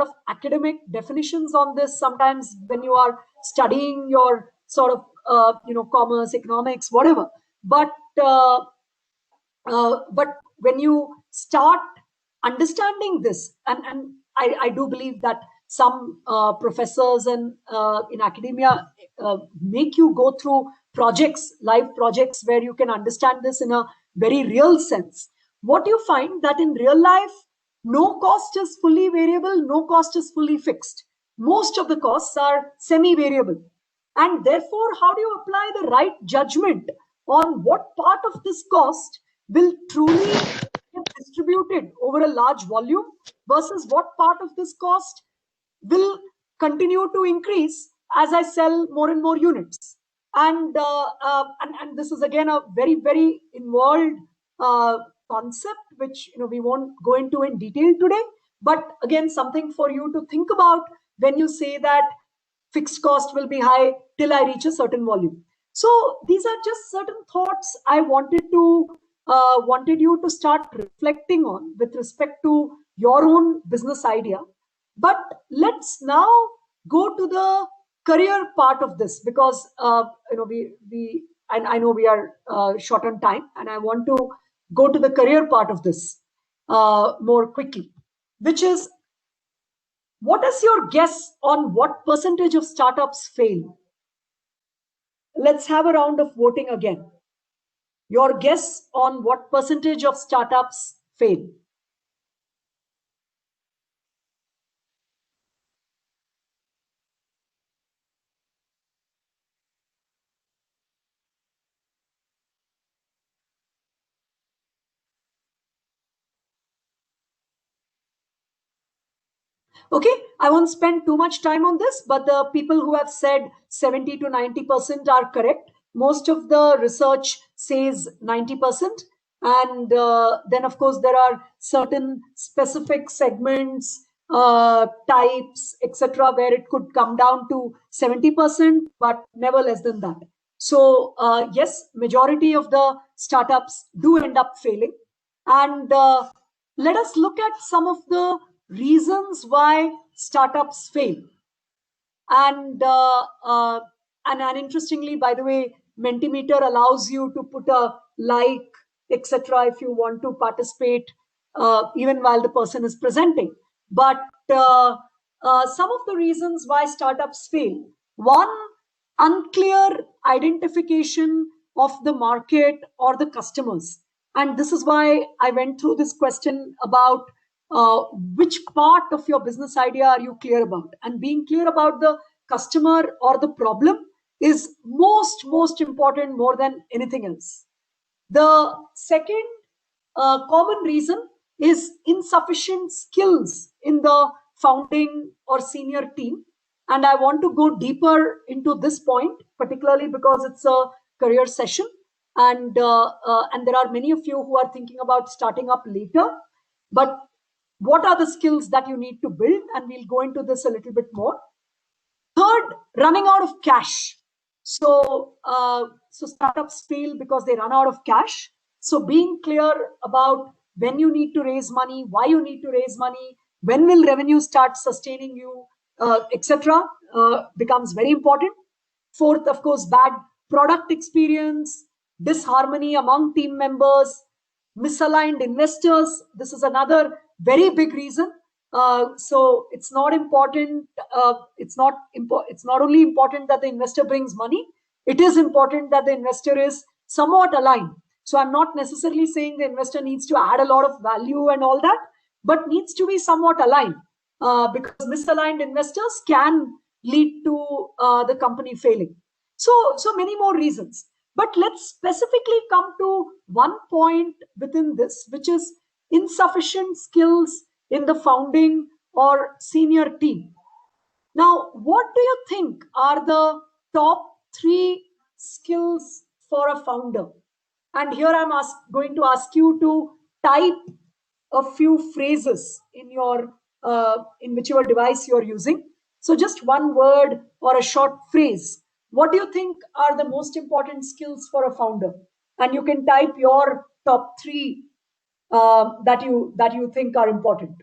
of academic definitions on this sometimes when you are studying your sort of commerce, economics, whatever. But when you start understanding this, and I do believe that some professors and in academia make you go through projects, live projects, where you can understand this in a very real sense. What you find that in real life, no cost is fully variable, no cost is fully fixed. Most of the costs are semi-variable. And therefore, how do you apply the right judgment on what part of this cost will truly get distributed over a large volume versus what part of this cost will continue to increase as I sell more and more units. And this is again a very, very involved concept, which we won't go into in detail today. But again, something for you to think about when you say that fixed cost will be high till I reach a certain volume. So these are just certain thoughts I wanted you to start reflecting on with respect to your own business idea. But let's now go to the career part of this, because we I know we are short on time, and I want to go to the career part of this more quickly, which is, what is your guess on what percentage of startups fail? Let's have a round of voting again. Your guess on what percentage of startups fail? Okay, I won't spend too much time on this, but the people who have said 70 to 90% are correct. Most of the research says 90%. And then, of course, there are certain specific segments, types, etc., where it could come down to 70%, but never less than that. So, yes, majority of the startups do end up failing. And let us look at some of the reasons why startups fail. And and interestingly, by the way, Mentimeter allows you to put a like, etc., if you want to participate, even while the person is presenting. But some of the reasons why startups fail: one, unclear identification of the market or the customers. And this is why I went through this question about which part of your business idea are you clear about. And being clear about the customer or the problem is most important, more than anything else. The second common reason is insufficient skills in the founding or senior team. And I want to go deeper into this point, particularly because it's a career session. And there are many of you who are thinking about starting up later. But what are the skills that you need to build? And we'll go into this a little bit more. Third, running out of cash. So startups fail because they run out of cash. So being clear about when you need to raise money, why you need to raise money, when will revenue start sustaining you, etc., becomes very important. Fourth, of course, bad product experience, disharmony among team members, misaligned investors. This is another very big reason. So it's not important. It's not only important that the investor brings money. It is important that the investor is somewhat aligned. So I'm not necessarily saying the investor needs to add a lot of value and all that, but needs to be somewhat aligned, because misaligned investors can lead to the company failing. So many more reasons. But let's specifically come to one point within this, which is insufficient skills in the founding or senior team. Now, what do you think are the top three skills for a founder? And here I'm going to ask you to type a few phrases in your in whichever device you're using. So just one word or a short phrase. What do you think are the most important skills for a founder? And you can type your top three that you think are important.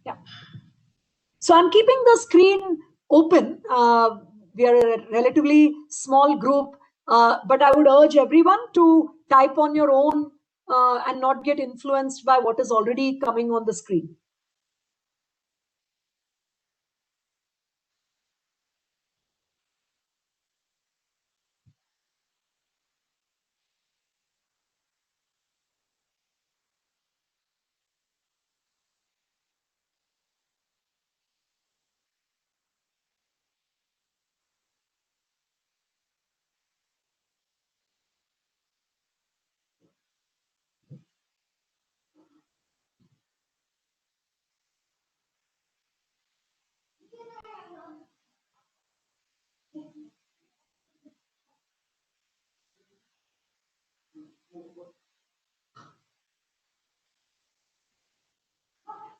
Yeah. So I'm keeping the screen open. We are a relatively small group, but I would urge everyone to type on your own and not get influenced by what is already coming on the screen.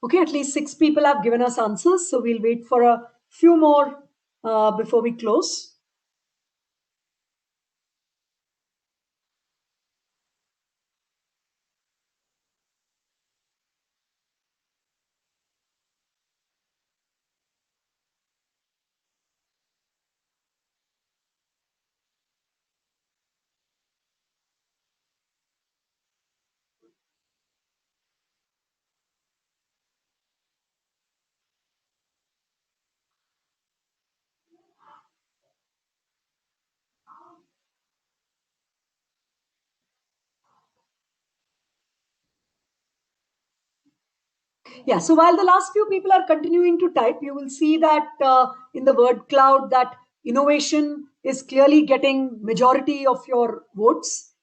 Okay, at least 6 people have given us answers, so we'll wait for a few more before we close. Yeah, so while the last few people are continuing to type, you will see that in the word cloud that innovation is clearly getting majority of your votes.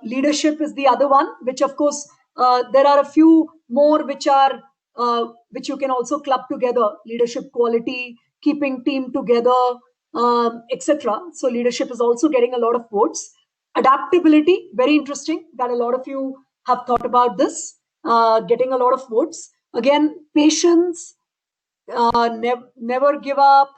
Leadership is the other one, which of course there are a few more which are which you can also club together: leadership quality, keeping team together, etc. So leadership is also getting a lot of votes. Adaptability, very interesting that a lot of you have thought about this, getting a lot of votes. Again, patience, never give up,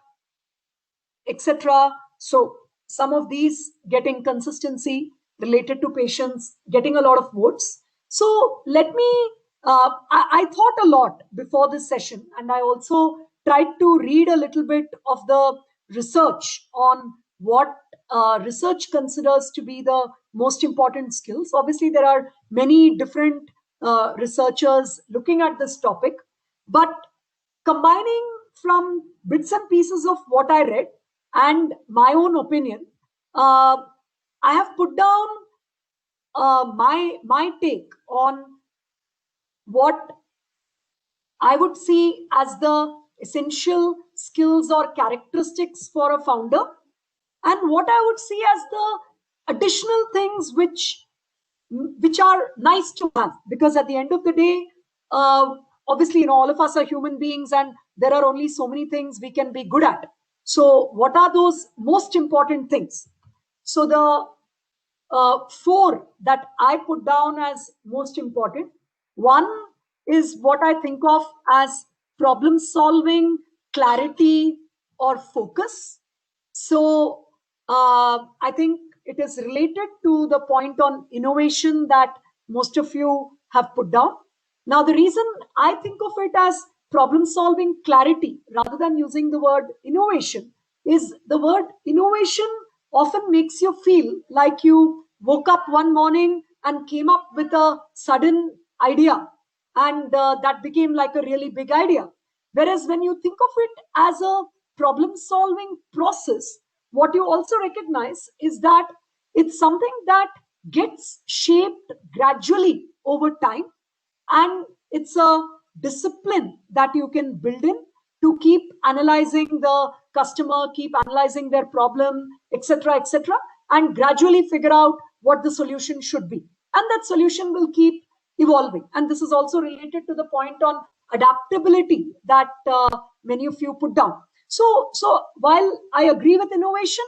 etc. So some of these getting consistency related to patients, getting a lot of votes. So let me, I thought a lot before this session, and I also tried to read a little bit of the research on what research considers to be the most important skills. Obviously, there are many different researchers looking at this topic, but combining from bits and pieces of what I read and my own opinion, uh, I have put down my take on what I would see as the essential skills or characteristics for a founder, and what I would see as the additional things which are nice to have, because at the end of the day, uh, obviously, all of us are human beings and there are only so many things we can be good at. So what are those most important things? So the four that I put down as most important. One is what I think of as problem solving, clarity, or focus. So I think it is related to the point on innovation that most of you have put down. Now, the reason I think of it as problem solving clarity rather than using the word innovation is the word innovation often makes you feel like you woke up one morning and came up with a sudden idea, and that became like a really big idea. Whereas when you think of it as a problem solving process, what you also recognize is that it's something that gets shaped gradually over time, and it's a discipline that you can build in to keep analyzing the customer, keep analyzing their problem, etc., and gradually figure out what the solution should be, and that solution will keep evolving. And this is also related to the point on adaptability that many of you put down. So while I agree with innovation,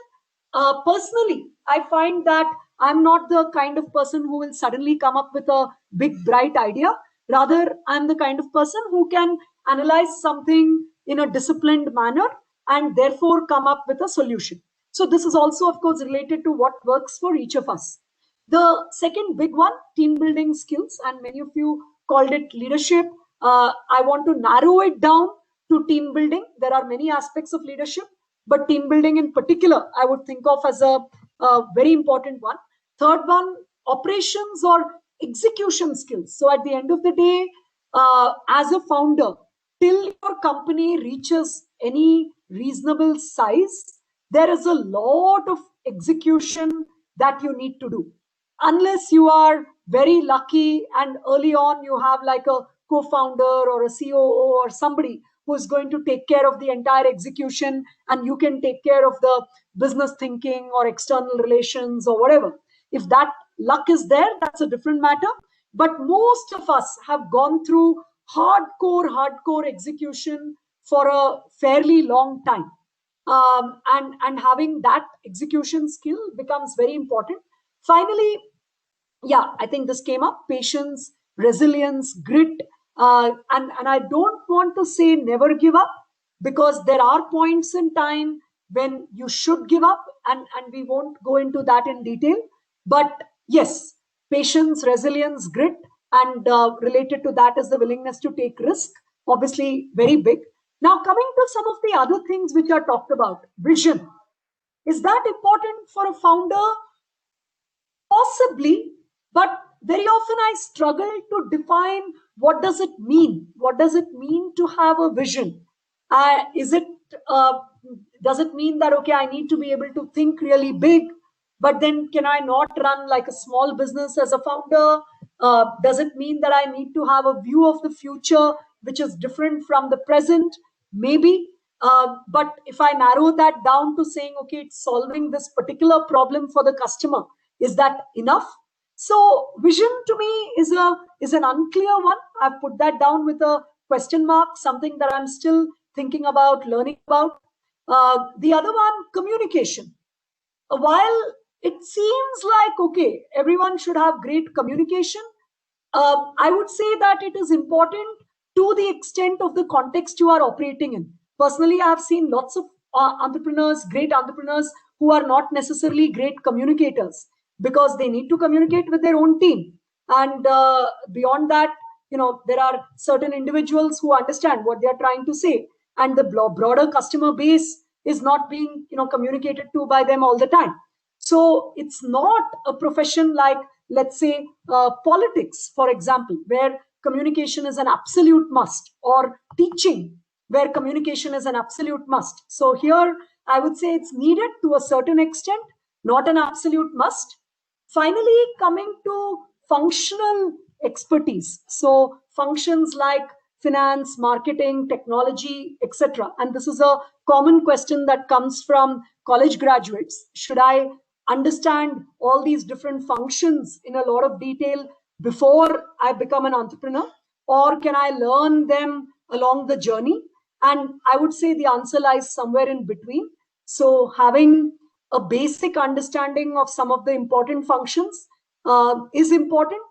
personally I find that I'm not the kind of person who will suddenly come up with a big bright idea. Rather, I'm the kind of person who can analyze something in a disciplined manner and therefore come up with a solution. So, this is also, of course, related to what works for each of us. The second big one, team building skills, and many of you called it leadership. I want to narrow it down to team building. There are many aspects of leadership, but team building in particular, I would think of as a very important one. Third one, operations or execution skills. So at the end of the day, as a founder, till your company reaches any reasonable size, there is a lot of execution that you need to do. Unless you are very lucky and early on you have like a co-founder or a COO or somebody who is going to take care of the entire execution, and you can take care of the business thinking or external relations or whatever. If that luck is there, that's a different matter. But most of us have gone through hardcore execution for a fairly long time. And having that execution skill becomes very important. Finally, yeah, I think this came up: patience, resilience, grit. And I don't want to say never give up, because there are points in time when you should give up, and we won't go into that in detail. But yes, patience, resilience, grit, and related to that is the willingness to take risk, obviously very big. Now, coming to some of the other things which are talked about, vision. Is that important for a founder? Possibly, but very often I struggle to define what does it mean. What does it mean to have a vision? Is it uh, does it mean that okay, I need to be able to think really big, but then can I not run like a small business as a founder? Does it mean that I need to have a view of the future which is different from the present? Maybe. But if I narrow that down to saying, okay, it's solving this particular problem for the customer, is that enough? So vision to me is an unclear one. I've put that down with a question mark, something that I'm still thinking about, learning about. The other one, communication. While it seems like okay, everyone should have great communication, I would say that it is important to the extent of the context you are operating in. Personally, I have seen lots of entrepreneurs, great entrepreneurs, who are not necessarily great communicators because they need to communicate with their own team. And beyond that, there are certain individuals who understand what they are trying to say, and the broader customer base is not being communicated to by them all the time. So it's not a profession like, let's say, politics, for example, where communication is an absolute must, or teaching, where communication is an absolute must. So here, I would say it's needed to a certain extent, not an absolute must. Finally, coming to functional expertise. So functions like finance, marketing, technology, etc. And this is a common question that comes from college graduates. Should I understand all these different functions in a lot of detail before I become an entrepreneur? Or can I learn them along the journey? And I would say the answer lies somewhere in between. So having a basic understanding of some of the important functions is important.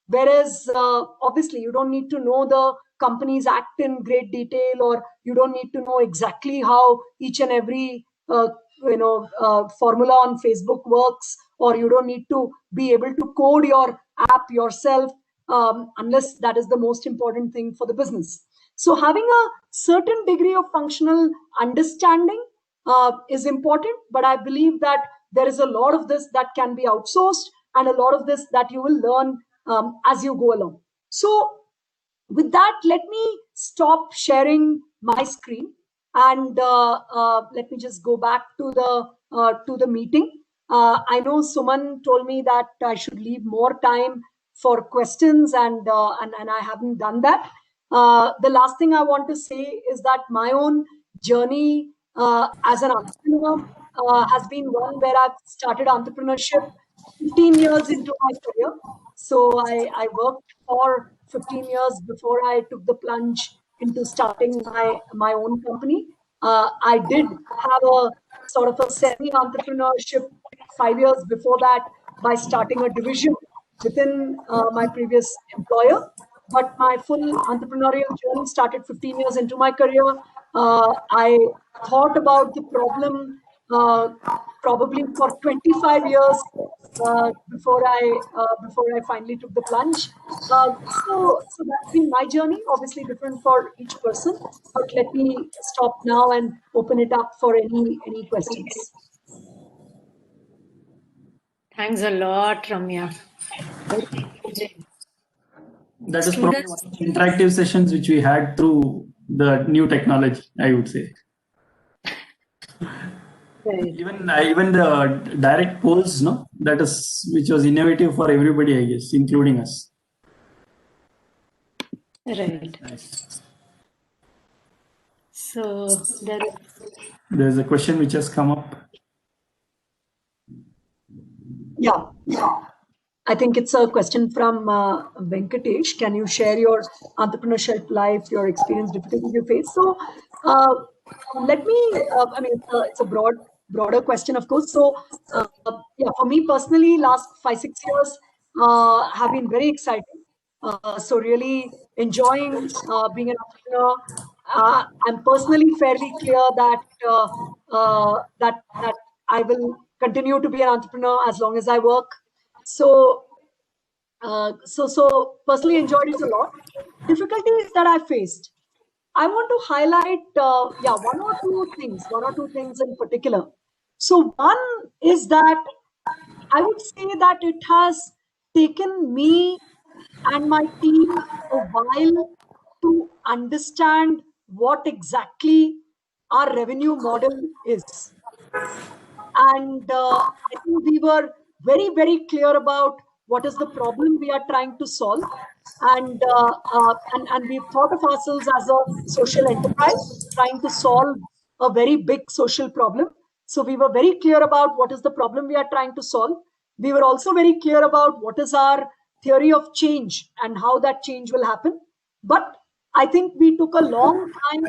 Whereas, obviously, you don't need to know the company's act in great detail, or you don't need to know exactly how each and every formula on Facebook works, or you don't need to be able to code your app yourself, unless that is the most important thing for the business. So having a certain degree of functional understanding is important, but I believe that there is a lot of this that can be outsourced, and a lot of this that you will learn as you go along. So with that, let me stop sharing my screen, and let me just go back to the meeting. I know Suman told me that I should leave more time for questions, and I haven't done that. The last thing I want to say is that my own journey as an entrepreneur has been one where I've started entrepreneurship 15 years into my career. So I worked for 15 years before I took the plunge into starting my own company. I did have a sort of a semi-entrepreneurship 5 years before that by starting a division within my previous employer. But my full entrepreneurial journey started 15 years into my career. I thought about the problem probably for 25 years before I finally took the plunge. So that's been my journey. Obviously, different for each person. But let me stop now and open it up for any questions. Thanks a lot, Ramya. That is probably one of the interactive sessions which we had through the new technology, I would say. Right. Even the direct polls, no, that is which was innovative for everybody, I guess, including us. Right. Nice. So There's a question which has come up. Yeah. I think it's a question from Venkatesh. Can you share your entrepreneurship life, your experience, difficulties you face? So let me, I mean, it's a broader question, of course. So yeah, for me personally, last 5-6 years have been very exciting. So really enjoying being an entrepreneur. I'm personally fairly clear that that I will continue to be an entrepreneur as long as I work. So so personally enjoyed it a lot. Difficulties that I faced. I want to highlight, one or two things in particular. So one is that I would say that it has taken me and my team a while to understand what exactly our revenue model is. And I think we were very clear about what is the problem we are trying to solve. And we've thought of ourselves as a social enterprise trying to solve a very big social problem. So we were very clear about what is the problem we are trying to solve. We were also very clear about what is our theory of change and how that change will happen. But I think we took a long time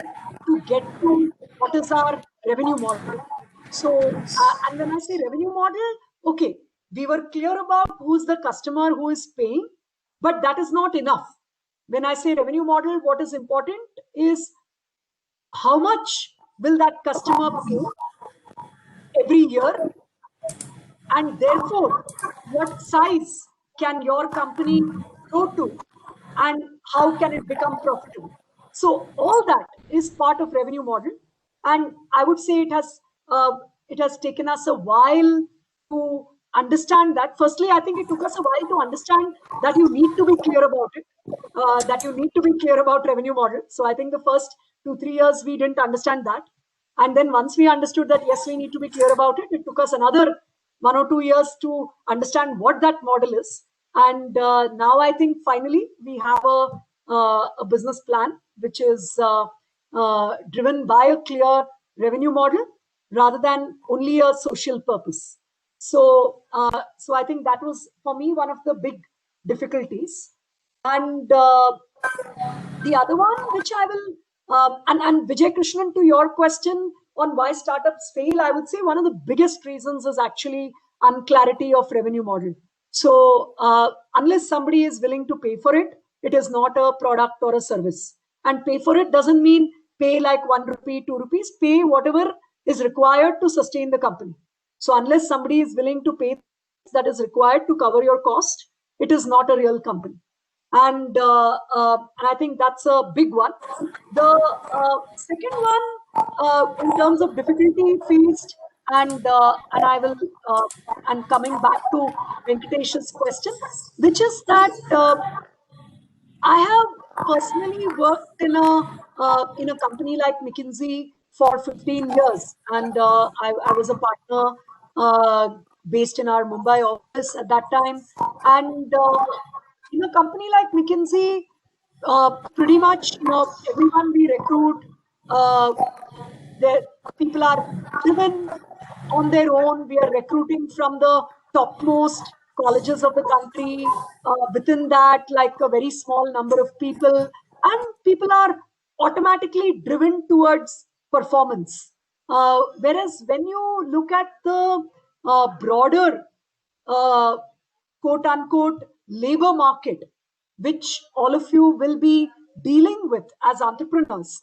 to get to what is our revenue model. So, and when I say revenue model, okay, we were clear about who's the customer who is paying, but that is not enough. When I say revenue model, what is important is how much will that customer pay every year, and therefore, what size can your company grow to, and how can it become profitable? So all that is part of revenue model, and I would say it has taken us a while to understand that. Firstly, I think it took us a while to understand that you need to be clear about it, that you need to be clear about revenue model. So I think the first 2-3 years we didn't understand that, and then once we understood that yes, we need to be clear about it, it took us another 1 or 2 years to understand what that model is. And now I think finally we have a business plan which is driven by a clear revenue model rather than only a social purpose. So I think that was for me one of the big difficulties. And the other one, which I will, and Vijay Krishnan, to your question on why startups fail, I would say one of the biggest reasons is actually unclarity of revenue model. So unless somebody is willing to pay for it, it is not a product or a service. And pay for it doesn't mean pay like 1 rupee, 2 rupees, pay whatever is required to sustain the company. So unless somebody is willing to pay that is required to cover your cost, it is not a real company. And I think that's a big one. The second one, in terms of difficulty faced, and I will and coming back to Venkatesh's question, which is that I have personally worked in a company like McKinsey for 15 years, and I was a partner based in our Mumbai office at that time. And in a company like McKinsey, pretty much everyone we recruit, uh, the people are driven on their own. We are recruiting from the topmost colleges of the country. Within that, like a very small number of people, and people are automatically driven towards performance. Whereas when you look at the broader uh, quote unquote labor market, which all of you will be dealing with as entrepreneurs,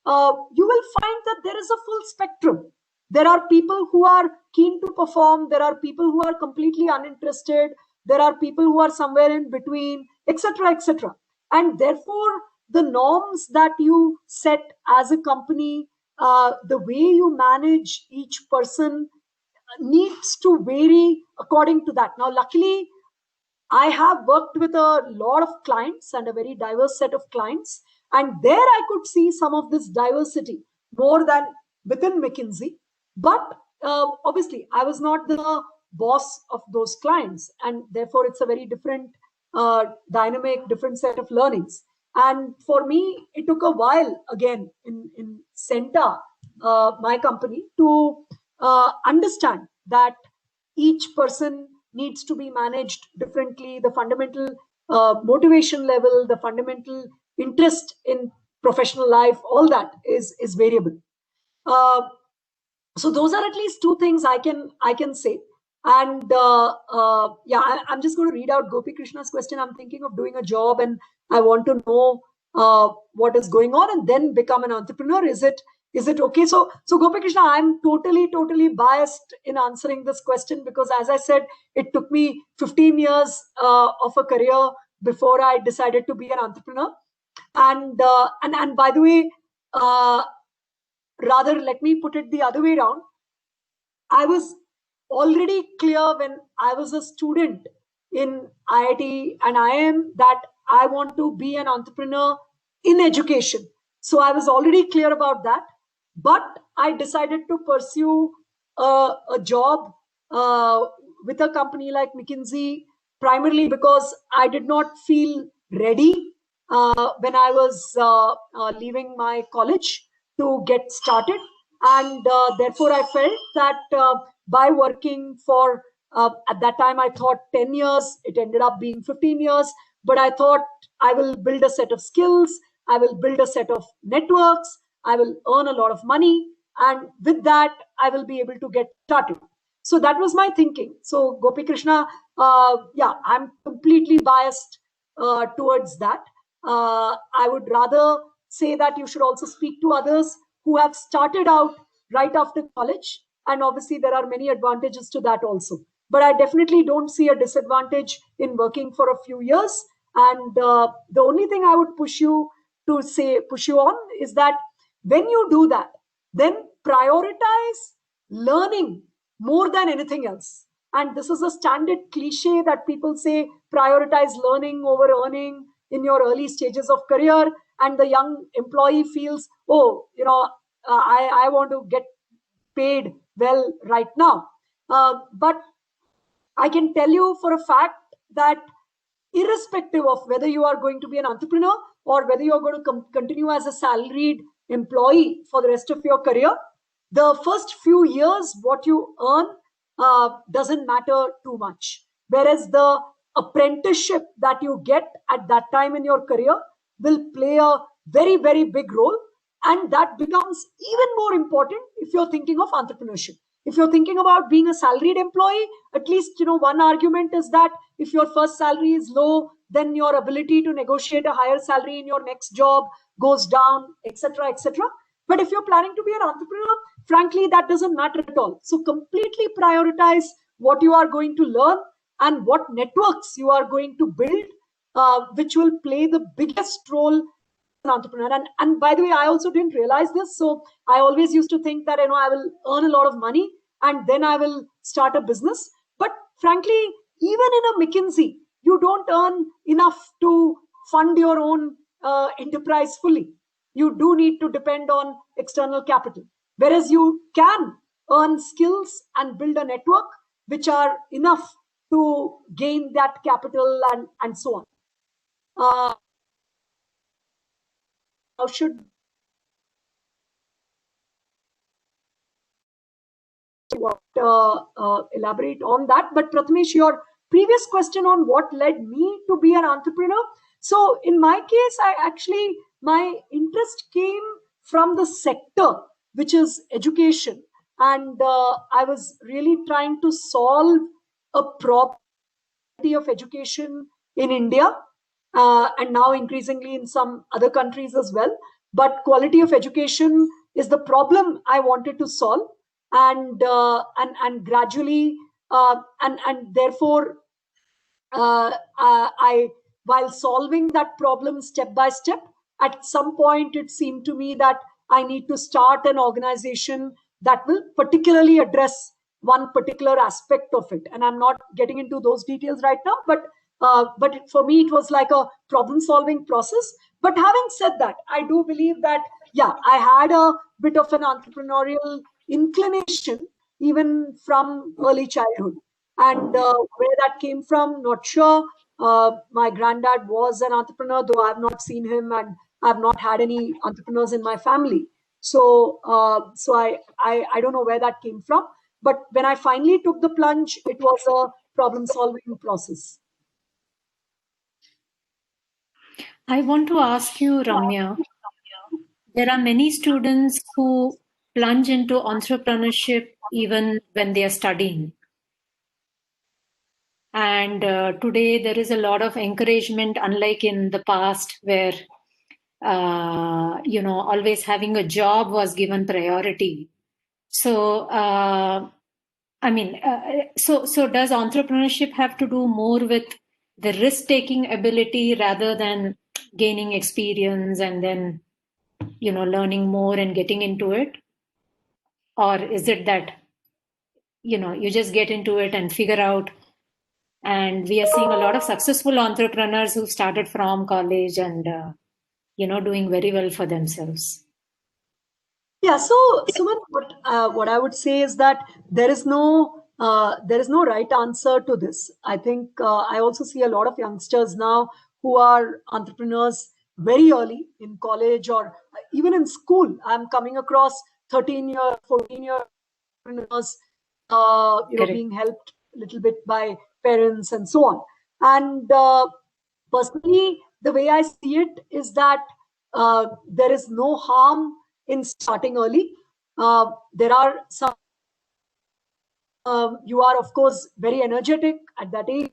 you will find that there is a full spectrum. There are people who are keen to perform. There are people who are completely uninterested. There are people who are somewhere in between, etc., etc. And therefore, the norms that you set as a company, the way you manage each person needs to vary according to that. Now, luckily, I have worked with a lot of clients and a very diverse set of clients. And there I could see some of this diversity more than within McKinsey. But obviously, I was not the boss of those clients. And therefore, it's a very different dynamic, different set of learnings. And for me, it took a while again in Centa, my company, to understand that each person needs to be managed differently. The fundamental motivation level, the fundamental interest in professional life, all that is variable. So those are at least two things I can say. And yeah, I'm just going to read out Gopi Krishna's question. I'm thinking of doing a job and I want to know what is going on and then become an entrepreneur. Is it okay? So Gopi Krishna, I'm totally biased in answering this question because, as I said, it took me 15 years of a career before I decided to be an entrepreneur. And by the way, rather, let me put it the other way around. I was already clear when I was a student in IIT and IIM that I want to be an entrepreneur in education. So I was already clear about that. But I decided to pursue a job with a company like McKinsey, primarily because I did not feel ready when I was leaving my college to get started. And therefore, I felt that by working for, at that time, I thought 10 years, it ended up being 15 years. But I thought I will build a set of skills, I will build a set of networks, I will earn a lot of money. And with that, I will be able to get started. So that was my thinking. So Gopi Krishna, yeah, I'm completely biased towards that. I would rather say that you should also speak to others who have started out right after college. And obviously, there are many advantages to that also. But I definitely don't see a disadvantage in working for a few years. And the only thing I would push you on is that when you do that, then prioritize learning more than anything else. And this is a standard cliche that people say, prioritize learning over earning in your early stages of career. And the young employee feels, oh, I want to get paid well right now. But I can tell you for a fact that irrespective of whether you are going to be an entrepreneur or whether you're going to continue as a salaried employee for the rest of your career, the first few years, what you earn doesn't matter too much. Whereas the apprenticeship that you get at that time in your career will play a very, very big role. And that becomes even more important if you're thinking of entrepreneurship. If you're thinking about being a salaried employee, at least, one argument is that if your first salary is low, then your ability to negotiate a higher salary in your next job goes down, etc., etc. But if you're planning to be an entrepreneur, frankly, that doesn't matter at all. So completely prioritize what you are going to learn and what networks you are going to build, which will play the biggest role as an entrepreneur. And by the way, I also didn't realize this. So I always used to think that, I will earn a lot of money and then I will start a business. But frankly, even in a McKinsey, you don't earn enough to fund your own enterprise fully. You do need to depend on external capital. Whereas you can earn skills and build a network which are enough to gain that capital and so on. How should elaborate on that? But Prathamesh, your previous question on what led me to be an entrepreneur. So in my case, my interest came from the sector, which is education. And I was really trying to solve a problem of education in India and now increasingly in some other countries as well. But quality of education is the problem I wanted to solve. and gradually, and therefore, I, while solving that problem step by step, at some point it seemed to me that I need to start an organization that will particularly address one particular aspect of it. And I'm not getting into those details right now, but for me it was like a problem solving process. But having said that, I do believe that, yeah, I had a bit of an entrepreneurial inclination even from early childhood. And where that came from, not sure. My granddad was an entrepreneur, though I've not seen him, and I've not had any entrepreneurs in my family. So I don't know where that came from. But when I finally took the plunge, it was a problem-solving process. I want to ask you, Ramya, there are many students who plunge into entrepreneurship even when they are studying. And today there is a lot of encouragement, unlike in the past where, always having a job was given priority. So, so does entrepreneurship have to do more with the risk-taking ability rather than gaining experience and then, learning more and getting into it? Or is it that, you just get into it and figure out? And we are seeing a lot of successful entrepreneurs who started from college and, doing very well for themselves. Yeah, so Suman, what I would say is that there is no right answer to this. I think I also see a lot of youngsters now who are entrepreneurs very early in college or even in school. I'm coming across 13-year, 14-year entrepreneurs, being helped a little bit by parents and so on. And personally, the way I see it is that there is no harm in starting early. There are some, you are of course very energetic at that age,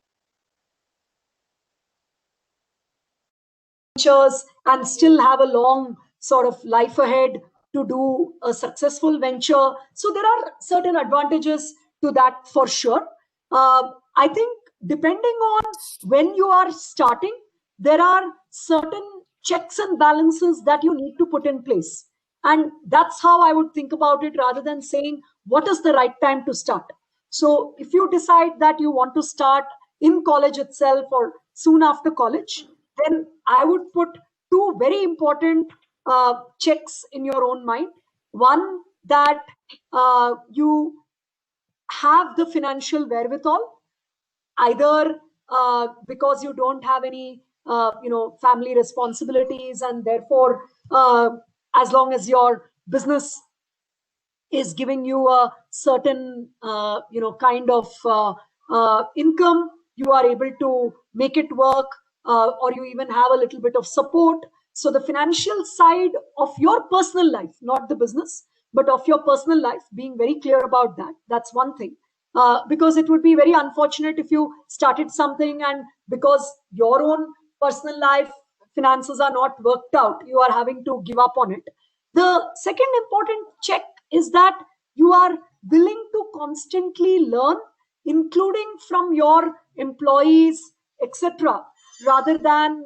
and still have a long sort of life ahead to do a successful venture. So there are certain advantages to that for sure. I think depending on when you are starting, there are certain checks and balances that you need to put in place. And that's how I would think about it rather than saying what is the right time to start. So if you decide that you want to start in college itself or soon after college, then I would put two very important checks in your own mind. One, that you have the financial wherewithal, either because you don't have any family responsibilities, and therefore as long as your business is giving you a certain kind of income, you are able to make it work, or you even have a little bit of support. So the financial side of your personal life, not the business, but of your personal life, being very clear about that, that's one thing. Because it would be very unfortunate if you started something and because your own personal life finances are not worked out, you are having to give up on it. The second important check is that you are willing to constantly learn, including from your employees, etc., rather than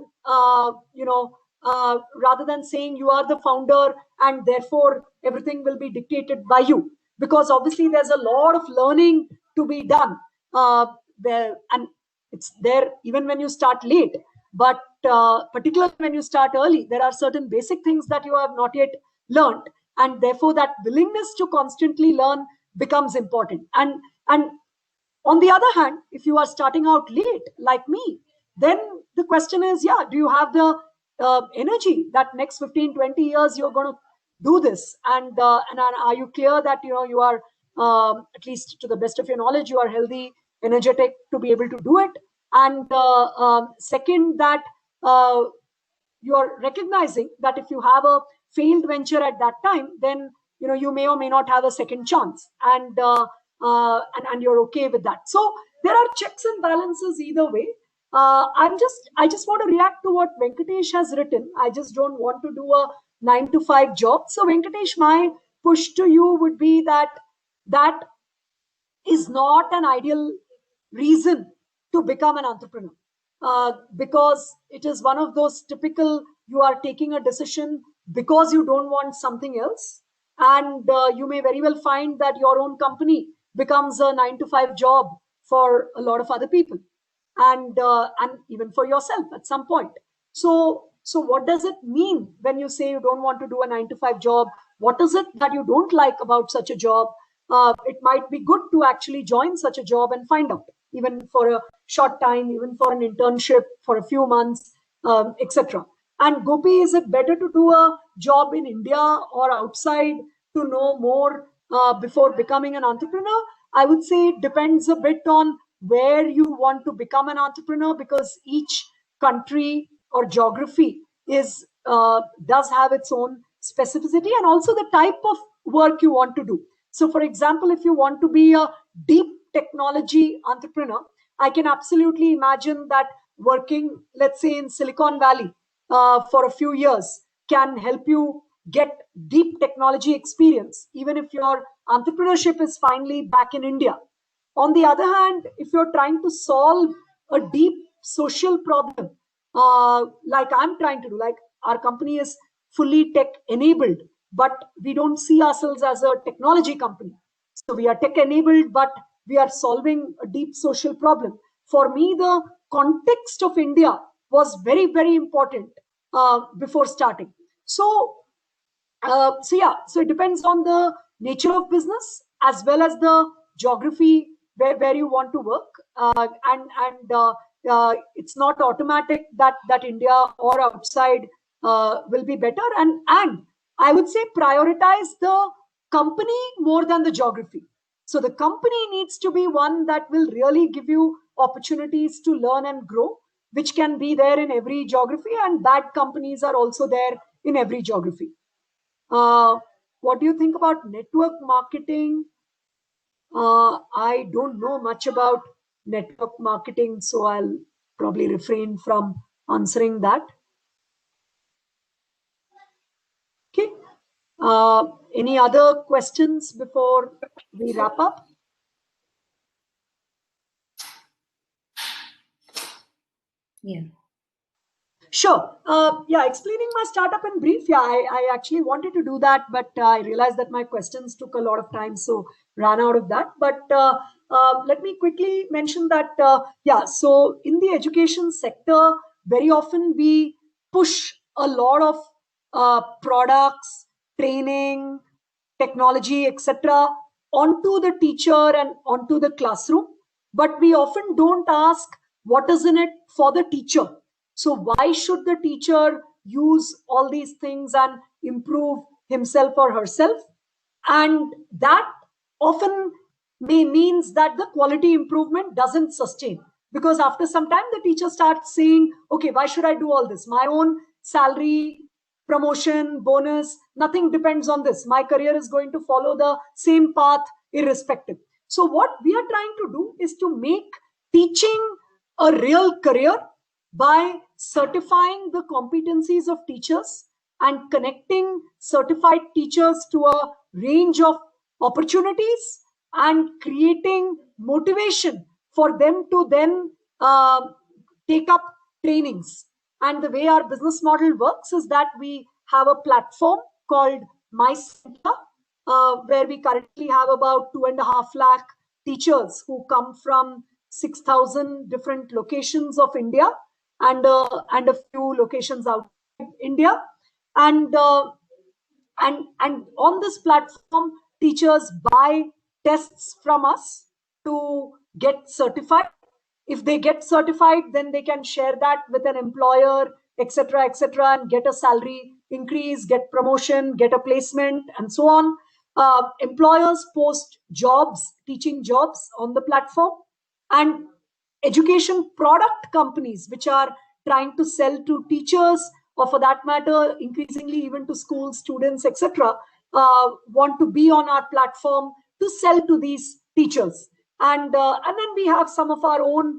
rather than saying you are the founder and therefore everything will be dictated by you. Because obviously there's a lot of learning to be done there, and it's there even when you start late. But particularly when you start early, there are certain basic things that you have not yet learned, and therefore that willingness to constantly learn becomes important. And on the other hand, if you are starting out late like me, then the question is, yeah, do you have the energy that next 15-20 years you're going to do this, and are you clear that you are at least to the best of your knowledge, you are healthy, energetic to be able to do it? And second, that you're recognizing that if you have a failed venture at that time, then you may or may not have a second chance, and you're okay with that. So there are checks and balances either way. I just want to react to what Venkatesh has written. I just don't want to do a 9 to 5 job. So Venkatesh, my push to you would be that that is not an ideal reason to become an entrepreneur, because it is one of those typical, you are taking a decision because you don't want something else, and you may very well find that your own company becomes a 9 to 5 job for a lot of other people, and even for yourself at some point. So what does it mean when you say you don't want to do a 9 to 5 job? What is it that you don't like about such a job? It might be good to actually join such a job and find out, even for a short time, even for an internship for a few months, etc. And Gopi, is it better to do a job in India or outside to know more before becoming an entrepreneur? I would say it depends a bit on where you want to become an entrepreneur, because each country or geography is does have its own specificity, and also the type of work you want to do. So, for example, if you want to be a deep technology entrepreneur, I can absolutely imagine that working, let's say, in Silicon Valley for a few years can help you get deep technology experience, even if your entrepreneurship is finally back in India. On the other hand, if you're trying to solve a deep social problem, like I'm trying to do, like our company is fully tech enabled, but we don't see ourselves as a technology company. So we are tech enabled, but we are solving a deep social problem. For me, the context of India was very, very important before starting. So it depends on the nature of business as well as the geography where you want to work, and it's not automatic that India or outside will be better. And I would say prioritize the company more than the geography. So the company needs to be one that will really give you opportunities to learn and grow, which can be there in every geography, and bad companies are also there in every geography. What do you think about network marketing? I don't know much about network marketing, so I'll probably refrain from answering that. Okay. Any other questions before we wrap up? Yeah. Sure. Yeah, explaining my startup in brief. Yeah, I actually wanted to do that, but I realized that my questions took a lot of time, so ran out of that. But let me quickly mention that, yeah, so in the education sector, very often we push a lot of products, training, technology, etc., onto the teacher and onto the classroom. But we often don't ask what is in it for the teacher. So why should the teacher use all these things and improve himself or herself? And that often means that the quality improvement doesn't sustain, because after some time the teacher starts saying, okay, why should I do all this? My own salary, promotion, bonus, nothing depends on this. My career is going to follow the same path irrespective. So what we are trying to do is to make teaching a real career by certifying the competencies of teachers and connecting certified teachers to a range of opportunities and creating motivation for them to then take up trainings. And the way our business model works is that we have a platform called MyCenter, where we currently have about 2.5 lakh teachers who come from 6,000 different locations of India, and a few locations outside India. And on this platform, teachers buy tests from us to get certified. If they get certified, then they can share that with an employer, etc., etc., and get a salary increase, get promotion, get a placement, and so on. Employers post jobs, teaching jobs on the platform, and education product companies, which are trying to sell to teachers, or for that matter, increasingly even to school students, etc., want to be on our platform to sell to these teachers. And then we have some of our own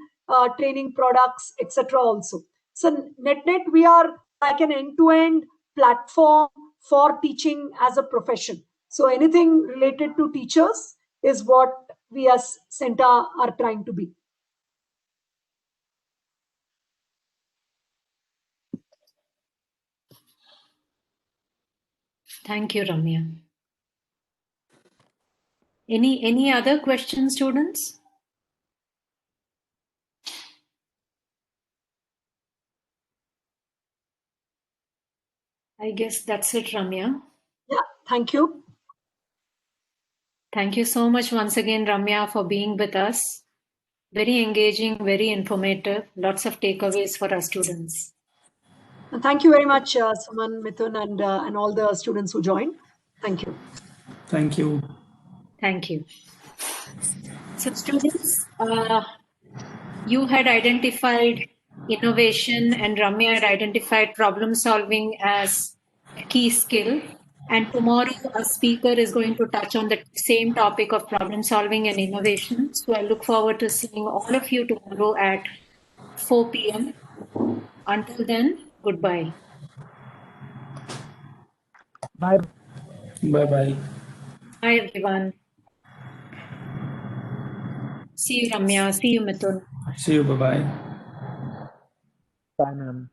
training products, etc. also. So net, we are like an end-to-end platform for teaching as a profession. So anything related to teachers, is what we as CENTA are trying to be. Thank you, Ramya. Any other questions, students? I guess that's it, Ramya. Yeah, thank you. Thank you so much once again, Ramya, for being with us. Very engaging, very informative, lots of takeaways for our students. And thank you very much, Suman, Mithun, and all the students who joined. Thank you. Thank you. Thank you. So students, you had identified innovation and Ramya had identified problem solving as a key skill. And tomorrow our speaker is going to touch on the same topic of problem solving and innovation. So I look forward to seeing all of you tomorrow at 4 p.m. Until then, goodbye. Bye. Bye-bye. Hi everyone. See you, Ramya. See you, Mithun. See you. Bye-bye. Bye, ma'am.